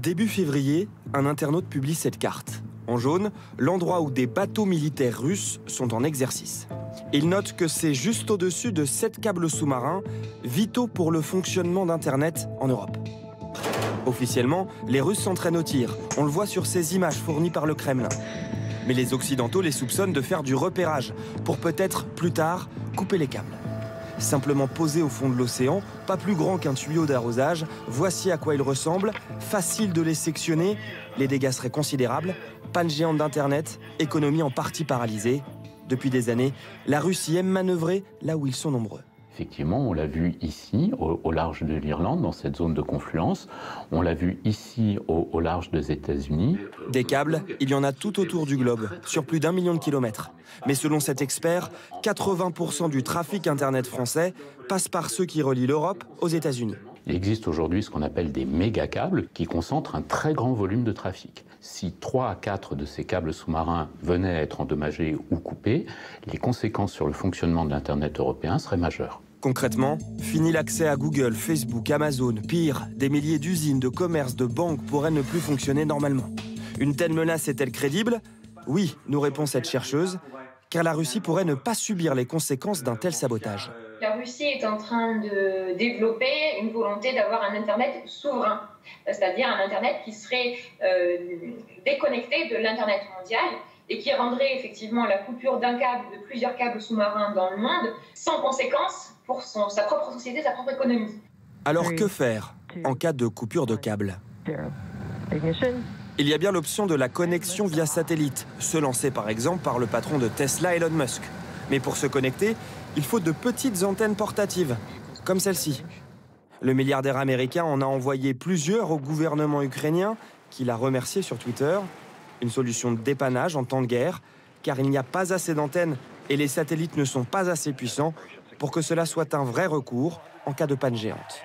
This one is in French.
Début février, un internaute publie cette carte. En jaune, l'endroit où des bateaux militaires russes sont en exercice. Il note que c'est juste au-dessus de 7 câbles sous-marins, vitaux pour le fonctionnement d'Internet en Europe. Officiellement, les Russes s'entraînent au tir. On le voit sur ces images fournies par le Kremlin. Mais les Occidentaux les soupçonnent de faire du repérage pour peut-être, plus tard, couper les câbles. Simplement posés au fond de l'océan, pas plus grand qu'un tuyau d'arrosage, voici à quoi ils ressemblent, facile de les sectionner, les dégâts seraient considérables, panne géante d'Internet, économie en partie paralysée. Depuis des années, la Russie aime manœuvrer là où ils sont nombreux. Effectivement, on l'a vu ici, au large de l'Irlande, dans cette zone de confluence. On l'a vu ici, au large des États-Unis. Des câbles, il y en a tout autour du globe, sur plus d'1 million de kilomètres. Mais selon cet expert, 80% du trafic Internet français passe par ceux qui relient l'Europe aux États-Unis. Il existe aujourd'hui ce qu'on appelle des méga-câbles qui concentrent un très grand volume de trafic. Si 3 à 4 de ces câbles sous-marins venaient à être endommagés ou coupés, les conséquences sur le fonctionnement de l'Internet européen seraient majeures. Concrètement, fini l'accès à Google, Facebook, Amazon. Pire, des milliers d'usines, de commerces, de banques pourraient ne plus fonctionner normalement. Une telle menace est-elle crédible? Oui, nous répond cette chercheuse, car la Russie pourrait ne pas subir les conséquences d'un tel sabotage. La Russie est en train de développer une volonté d'avoir un Internet souverain, c'est-à-dire un Internet qui serait déconnecté de l'Internet mondial et qui rendrait effectivement la coupure d'un câble, de plusieurs câbles sous-marins dans le monde, sans conséquence pour sa propre société, sa propre économie. Alors que faire en cas de coupure de câble? Il y a bien l'option de la connexion via satellite, se lancer par exemple par le patron de Tesla, Elon Musk. Mais pour se connecter, il faut de petites antennes portatives, comme celle-ci. Le milliardaire américain en a envoyé plusieurs au gouvernement ukrainien, qui l'a remercié sur Twitter. Une solution de dépannage en temps de guerre, car il n'y a pas assez d'antennes et les satellites ne sont pas assez puissants pour que cela soit un vrai recours en cas de panne géante.